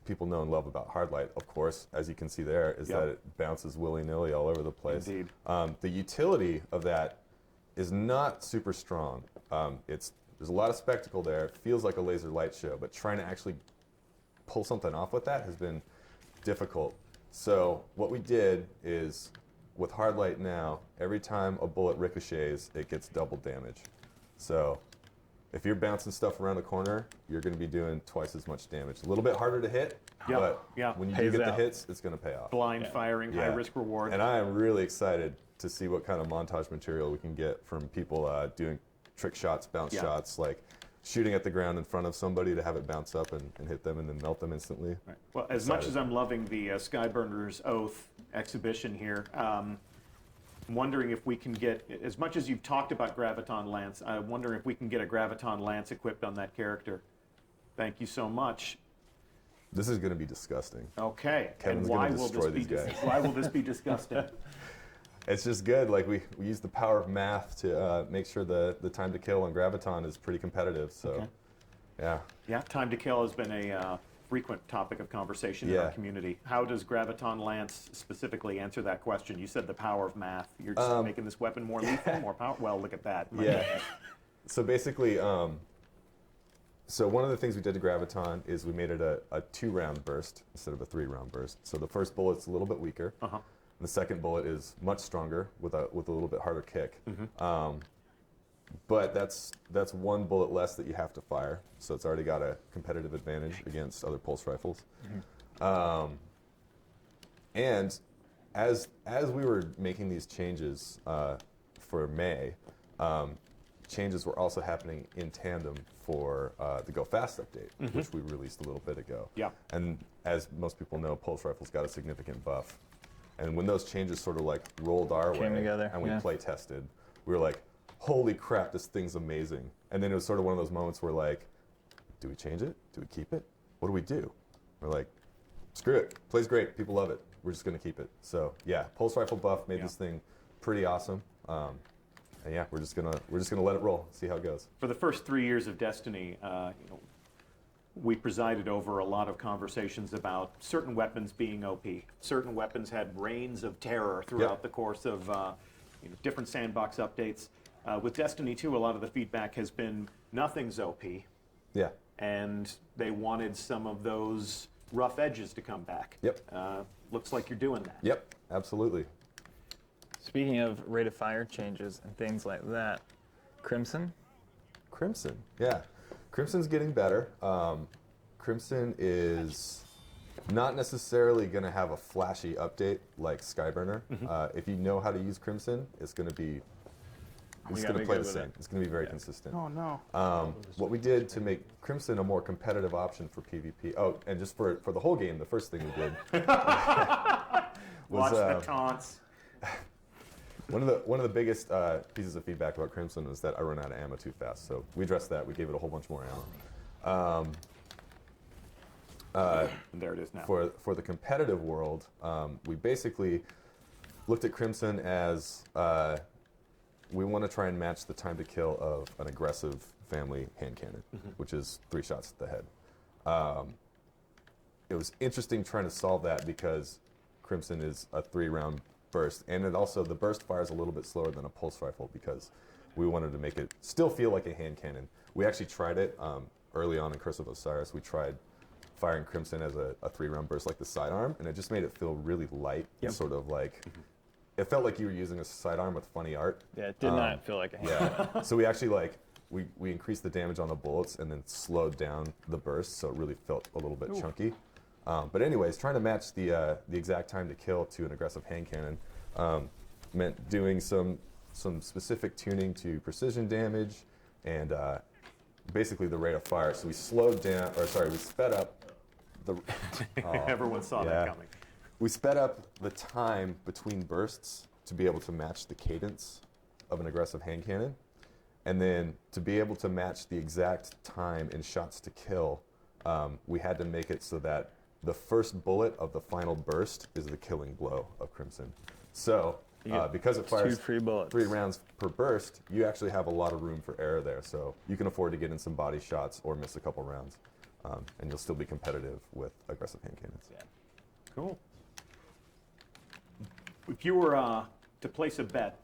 people know and love about Hardlight, of course, as you can see there, is that it bounces willy-nilly all over the place. Indeed. The utility of that is not super strong. There's a lot of spectacle there. It feels like a laser light show, but trying to actually pull something off with that has been difficult. So what we did is, with Hardlight now, every time a bullet ricochets, it gets double damage. So if you're bouncing stuff around the corner, you're going to be doing twice as much damage. A little bit harder to hit, but when you do get the hits, it's going to pay off. Blind firing, high risk reward. And I am really excited to see what kind of montage material we can get from people doing trick shots, bounce shots, like shooting at the ground in front of somebody to have it bounce up and hit them and then melt them instantly. Right. Well, as much as I'm loving the Skyburner's Oath exhibition here, I'm wondering if we can get, as much as you've talked about Graviton Lance, I'm wondering if we can get a Graviton Lance equipped on that character. Thank you so much. This is going to be disgusting. Okay. Kevin's going to destroy these guys. Why will this be disgusting? It's just good. Like we use the power of math to make sure the time to kill on Graviton is pretty competitive. So, yeah, time to kill has been a frequent topic of conversation in our community. How does Graviton Lance specifically answer that question? You said the power of math. You're just making this weapon more lethal, more power. Well, look at that. So basically, so one of the things we did to Graviton is we made it a 2-round burst instead of a 3-round burst. So the first bullet's a little bit weaker. The second bullet is much stronger with a little bit harder kick. But that's one bullet less that you have to fire, so it's already got a competitive advantage against other pulse rifles. And as we were making these changes for May, changes were also happening in tandem for the Go Fast update, which we released a little bit ago. And as most people know, pulse rifles got a significant buff. And when those changes sort of like rolled our way together, and we play tested, we were like, holy crap, this thing's amazing. And then it was sort of one of those moments where like, do we change it? Do we keep it? What do we do? We're like, screw it. Plays great. People love it. We're just going to keep it. So yeah, pulse rifle buff made this thing pretty awesome. And yeah, we're just gonna let it roll, see how it goes. For the first 3 years of Destiny, we presided over a lot of conversations about certain weapons being OP. Certain weapons had reigns of terror throughout the course of different sandbox updates. With Destiny 2, a lot of the feedback has been nothing's OP. Yeah. And they wanted some of those rough edges to come back. Looks like you're doing that. Yep, absolutely. Speaking of rate of fire changes and things like that, Crimson, yeah. Crimson's getting better. Crimson is not necessarily going to have a flashy update like Skyburner. If you know how to use Crimson, it's going to be play the same. It's going to be very consistent. Oh no. What we did to make Crimson a more competitive option for PvP. Oh, and just for the whole game, the first thing we did was watch the taunts. One of the biggest pieces of feedback about Crimson was that I run out of ammo too fast. So we addressed that. We gave it a whole bunch more ammo. There it is now. For the competitive world, we basically looked at Crimson as we want to try and match the time to kill of an aggressive family hand cannon, which is 3 shots to the head. It was interesting trying to solve that because Crimson is a 3-round burst, and it also, the burst fires a little bit slower than a pulse rifle because we wanted to make it still feel like a hand cannon. We actually tried it early on in Curse of Osiris. We tried firing Crimson as a 3-round burst like the sidearm, and it just made it feel really light, sort of like, it felt like you were using a sidearm with funny art. Yeah, it did not feel like a hand cannon. So we actually we increased the damage on the bullets and then slowed down the burst, so it really felt a little bit chunky. But anyways, trying to match the exact time to kill to an aggressive hand cannon meant doing some specific tuning to precision damage and basically the rate of fire. So we slowed down, we sped up the. Everyone saw that coming. We sped up the time between bursts to be able to match the cadence of an aggressive hand cannon, and then to be able to match the exact time in shots to kill, we had to make it so that the first bullet of the final burst is the killing blow of Crimson. So because it fires 2 free bullets, 3 rounds per burst, you actually have a lot of room for error there. So you can afford to get in some body shots or miss a couple rounds, and you'll still be competitive with aggressive hand cannons. Yeah. Cool. If you were to place a bet,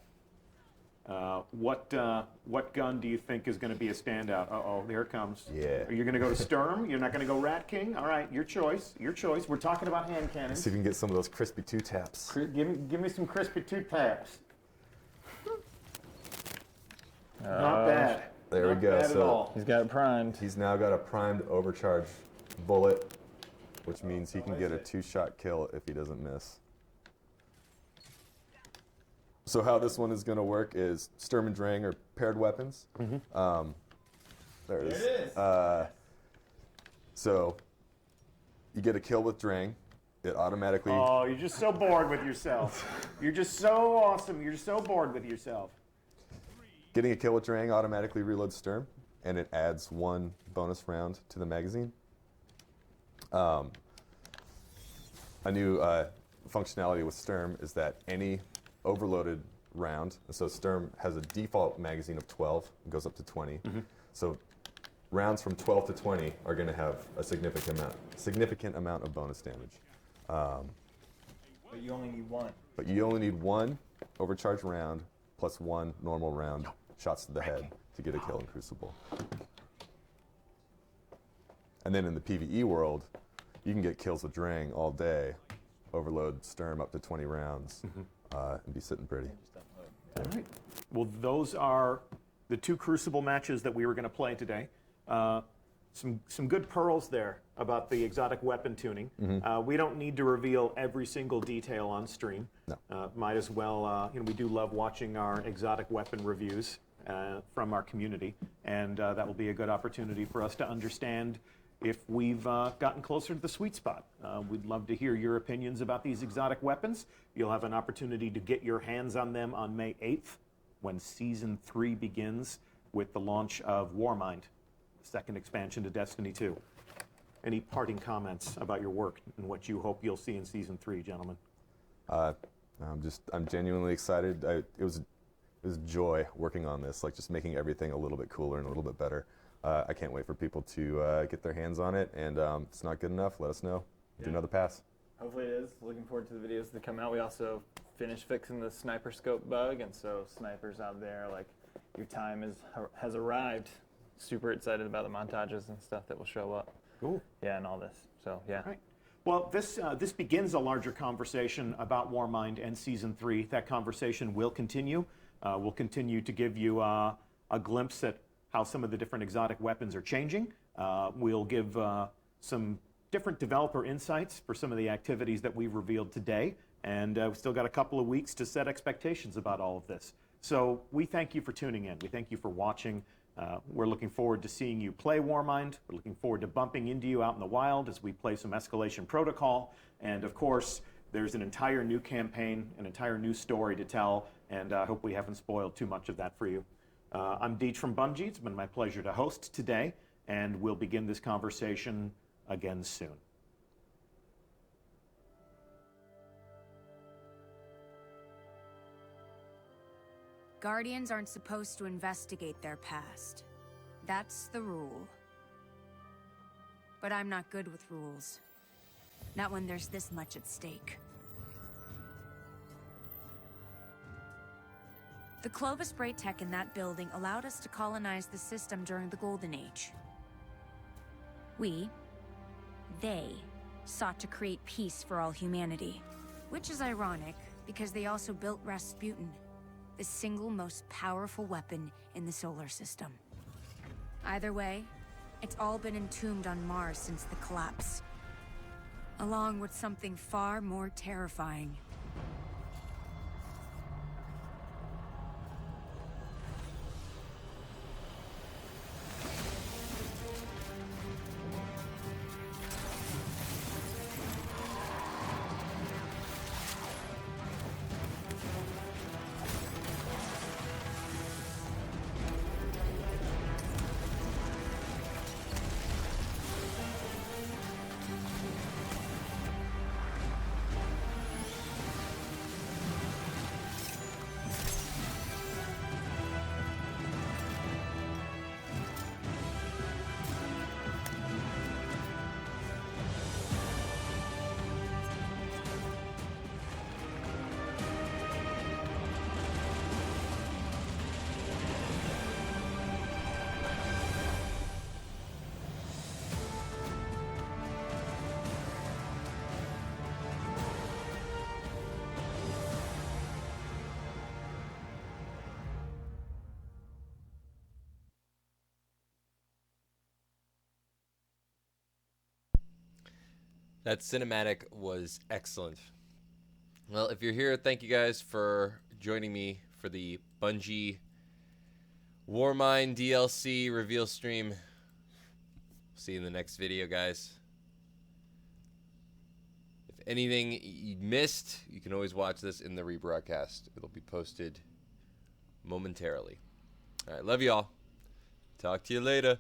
what gun do you think is going to be a standout? Uh-oh, there it comes. Yeah. Are you going to go to Sturm? You're not going to go Rat King? All right, your choice. Your choice. We're talking about hand cannons. Let's see if we can get some of those crispy 2 taps. Give me some crispy 2 taps. Not bad. There we go. Bad at all. He's got it primed. He's now got a primed overcharge bullet, which means he can get a 2-shot kill if he doesn't miss. So how this one is going to work is Sturm and Drang are paired weapons. There it is. So you get a kill with Drang. It automatically... Oh, you're just so bored with yourself. You're just so awesome. You're so bored with yourself. Getting a kill with Drang automatically reloads Sturm, and it adds 1 bonus round to the magazine. A new functionality with Sturm is that any overloaded round, so Sturm has a default magazine of 12, it goes up to 20. So rounds from 12 to 20 are going to have a significant amount of bonus damage. But you only need 1. But you only need 1 overcharged round plus 1 normal round shots to the head to get a kill in Crucible. And then in the PvE world, you can get kills with Drang all day, overload Sturm up to 20 rounds, and be sitting pretty. All right. Well, those are the 2 Crucible matches that we were going to play today. Some good pearls there about the exotic weapon tuning. We don't need to reveal every single detail on stream. No. Might as well, we do love watching our exotic weapon reviews from our community, and that will be a good opportunity for us to understand if we've gotten closer to the sweet spot. We'd love to hear your opinions about these exotic weapons. You'll have an opportunity to get your hands on them on May 8th when Season 3 begins with the launch of Warmind, the second expansion to Destiny 2. Any parting comments about your work and what you hope you'll see in Season 3, gentlemen? I'm genuinely excited. It was joy working on this, like just making everything a little bit cooler and a little bit better. I can't wait for people to get their hands on it, and if it's not good enough, let us know. Do another pass. Hopefully it is. Looking forward to the videos that come out. We also finished fixing the sniper scope bug, and so snipers out there, like, your time has arrived. Super excited about the montages and stuff that will show up. Cool. Yeah, and all this. So, yeah. All right. Well, this begins a larger conversation about Warmind and Season 3. That conversation will continue. We'll continue to give you a glimpse at how some of the different exotic weapons are changing. We'll give some different developer insights for some of the activities that we've revealed today. And we've still got a couple of weeks to set expectations about all of this. So we thank you for tuning in. We thank you for watching. We're looking forward to seeing you play Warmind. We're looking forward to bumping into you out in the wild as we play some Escalation Protocol. And of course, there's an entire new campaign, an entire new story to tell, and I hope we haven't spoiled too much of that for you. I'm Deej from Bungie. It's been my pleasure to host today, and we'll begin this conversation again soon. Guardians aren't supposed to investigate their past. That's the rule. But I'm not good with rules. Not when there's this much at stake. The Clovis Bray tech in that building allowed us to colonize the system during the Golden Age. They sought to create peace for all humanity. Which is ironic, because they also built Rasputin, the single most powerful weapon in the solar system. Either way, it's all been entombed on Mars since the collapse. Along with something far more terrifying. That cinematic was excellent. Well, if you're here, thank you guys for joining me for the Bungie Warmind DLC reveal stream. See you in the next video, guys. If anything you missed, you can always watch this in the rebroadcast. It'll be posted momentarily. All right, love you all. Talk to you later.